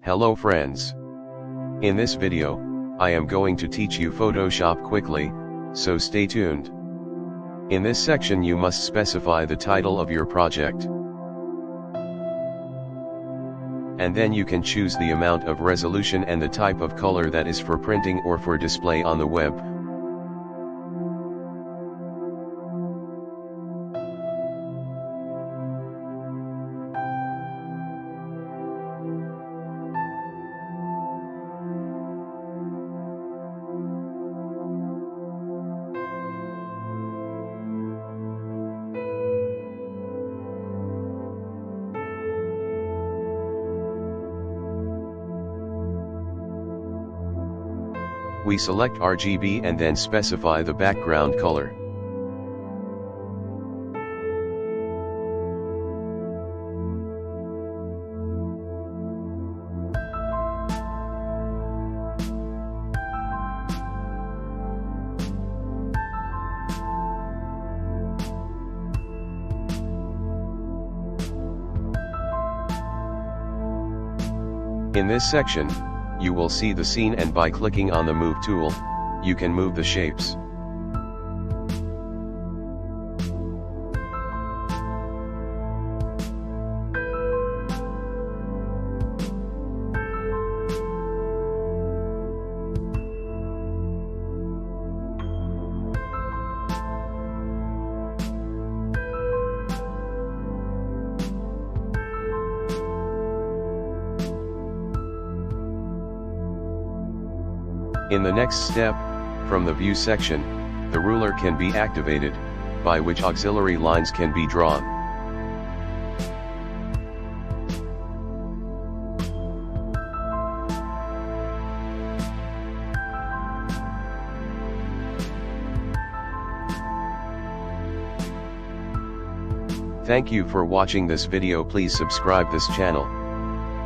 Hello friends. In this video, I am going to teach you Photoshop quickly, so stay tuned. In this section you must specify the title of your project. And then you can choose the amount of resolution and the type of color that is for printing or for display on the web. We select RGB and then specify the background color. In this section, you will see the scene, and by clicking on the Move tool, you can move the shapes. In the next step, from the View section, the ruler can be activated, by which auxiliary lines can be drawn. Thank you for watching this video. Please subscribe this channel.